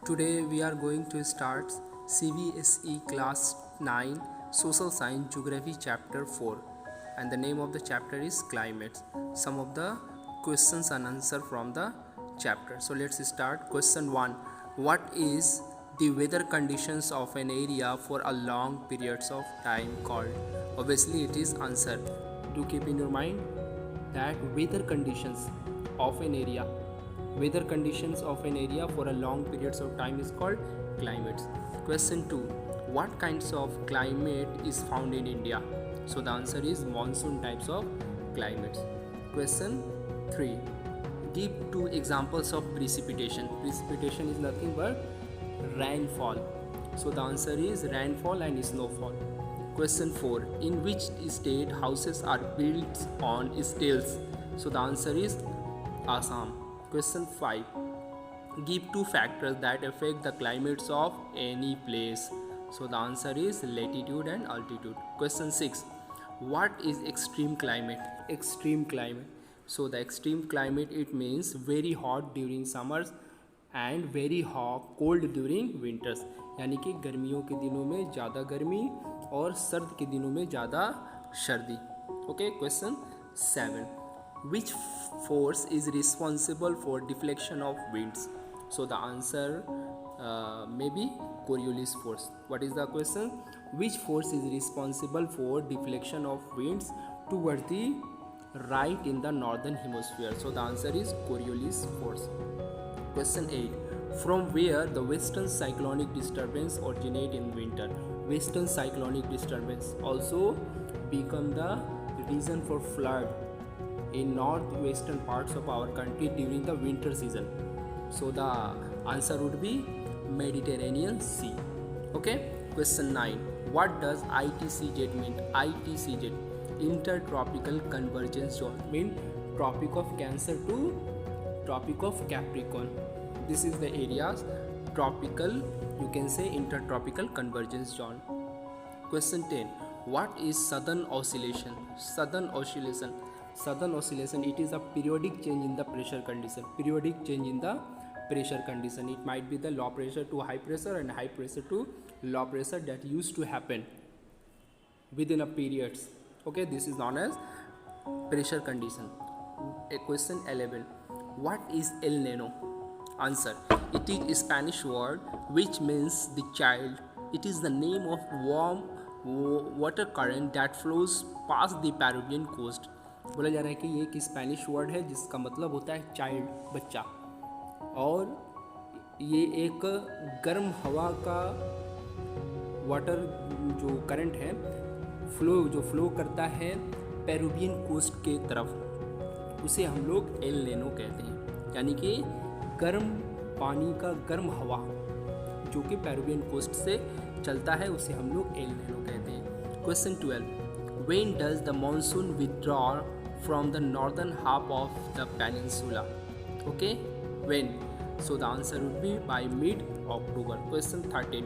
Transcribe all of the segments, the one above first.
Today we are going to start CBSE Class 9 Social Science Geography Chapter 4, and the name of the chapter is Climates. Some of the questions and answer from the chapter. So let's start. Question 1. What is the weather conditions of an area for a long periods of time called? Obviously it is answer. Do keep in your mind that weather conditions of an area for a long periods of time is called climates. Question 2. What kinds of climate is found in India? So the answer is monsoon types of climates. Question 3. Give two examples of precipitation. Precipitation is nothing but rainfall. So the answer is rainfall and snowfall. Question 4. In which state houses are built on stilts? So the answer is Assam. Question 5. Give two factors that affect the climates of any place. So the answer is latitude and altitude. Question 6. What is extreme climate? Extreme climate. So the extreme climate, it means very hot during summers and very hot cold during winters, यानी कि गर्मियों के दिनों में ज़्यादा गर्मी और सर्द के दिनों में ज़्यादा सर्दी. Okay. Question 7. Which force is responsible for deflection of winds? So the answer may be Coriolis force. What is the question? Which force is responsible for deflection of winds toward the right in the northern hemisphere? So the answer is Coriolis force. Question 8. From where the western cyclonic disturbance originate in winter? Western cyclonic disturbance also become the reason for flood in northwestern parts of our country during the winter season. So the answer would be Mediterranean Sea. Okay. Question 9. What does ITCZ mean? ITCZ, Intertropical Convergence Zone, mean Tropic of Cancer to Tropic of Capricorn. This is the areas tropical, you can say intertropical convergence zone. Question 10. What is southern oscillation? Southern oscillation, it is a periodic change in the pressure condition. Periodic change in the pressure condition. It might be the low pressure to high pressure and high pressure to low pressure that used to happen within a periods. Okay, this is known as pressure condition. Question 11. What is El Nino? Answer. It is a Spanish word which means the child. It is the name of warm water current that flows past the Peruvian coast. बोला जा रहा है कि ये एक Spanish word है जिसका मतलब होता है चाइल्ड, बच्चा, और ये एक गर्म हवा का वाटर जो करंट है जो फ्लो करता है पेरुवियन कोस्ट के तरफ, उसे हम लोग एल नेनो कहते हैं. यानी कि गर्म पानी का गर्म हवा जो कि पेरुवियन कोस्ट से चलता है उसे हम लोग एल नेनो कहते हैं. Question 12. When does the monsoon withdraw from the northern half of the peninsula? Okay. When? So the answer would be by mid October. Question 13.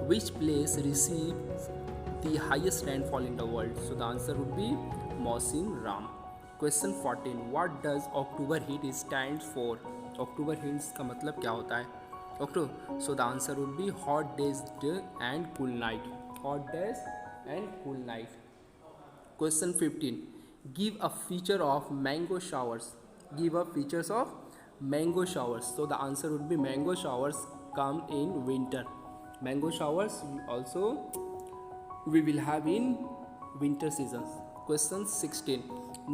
Which place receives the highest rainfall in the world? So the answer would be Mawsynram. Question 14. What does October heat stand for? October heats का मतलब क्या होता है? October. So the answer would be hot days and cool night. Hot days and cool night. Question 15. Give a feature of mango showers. Give a features of mango showers. So the answer would B mango showers come in winter. Mango showers also we will have in winter seasons. Question 16.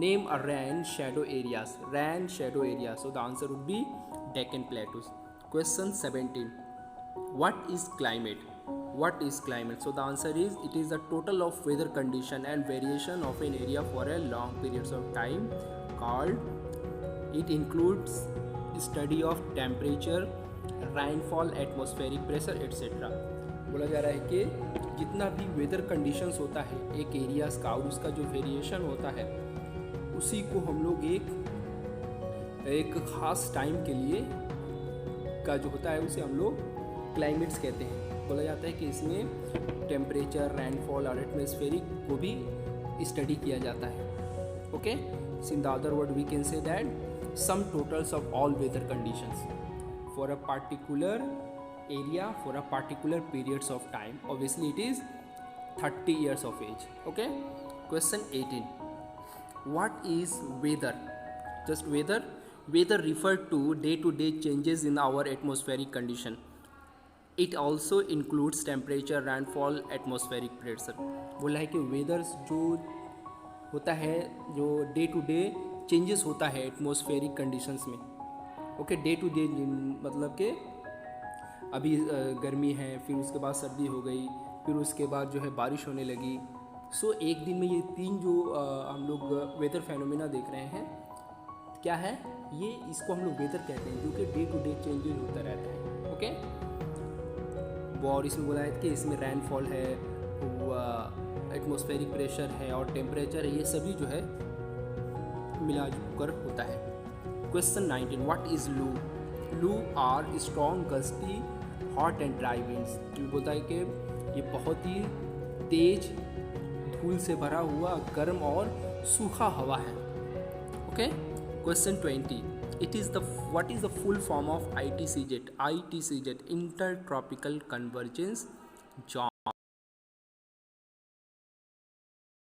Name a rain shadow areas. Rain shadow areas. So the answer would be Deccan Plateaus. Question 17. What is climate? What is climate? So the answer is it is the total of weather condition and variation of an area for a long periods of time called. It includes study of temperature, rainfall, atmospheric pressure, etc. बोला जा रहा है कि जितना भी weather conditions होता है एक एरियाज़ का और उसका जो वेरिएशन होता है उसी को हम लोग एक ख़ास टाइम के लिए का जो होता है उसे हम लोग क्लाइमेट्स कहते हैं. बोला जाता है कि इसमें टेम्परेचर, रेनफॉल और एटमॉस्फेरिक को भी स्टडी किया जाता है. Okay. In the other word we can say that sum totals of all weather conditions for a particular area for a particular periods of time. Obviously it is 30 years of age. Okay. Question 18. What is weather? Just weather. Weather refer to day-to-day changes in our atmospheric condition. It also includes temperature, rainfall, atmospheric pressure. बोला है कि weather जो होता है, जो day to day changes होता है atmospheric conditions में. ओके, डे टू डे मतलब कि अभी गर्मी है, फिर उसके बाद सर्दी हो गई, फिर उसके बाद जो है बारिश होने लगी. सो एक दिन में ये तीन जो हम लोग वेदर फेनोमेना देख रहे हैं, क्या है ये, इसको हम लोग वेदर कहते हैं, जो कि डे टू डे चेंजेस होता रहता है. ओके. और इसमें बोला है कि इसमें रेनफॉल है, एटमॉस्फेरिक प्रेशर है और टेम्परेचर है, ये सभी जो है मिलाजुल होता है. Question 19. What is loo? Loo are strong gusty hot and dry winds. बोलता है कि ये बहुत ही तेज धूल से भरा हुआ गर्म और सूखा हवा है. Okay. Question 20. What is the full form of ITCZ? ITCZ, Intertropical Convergence Zone.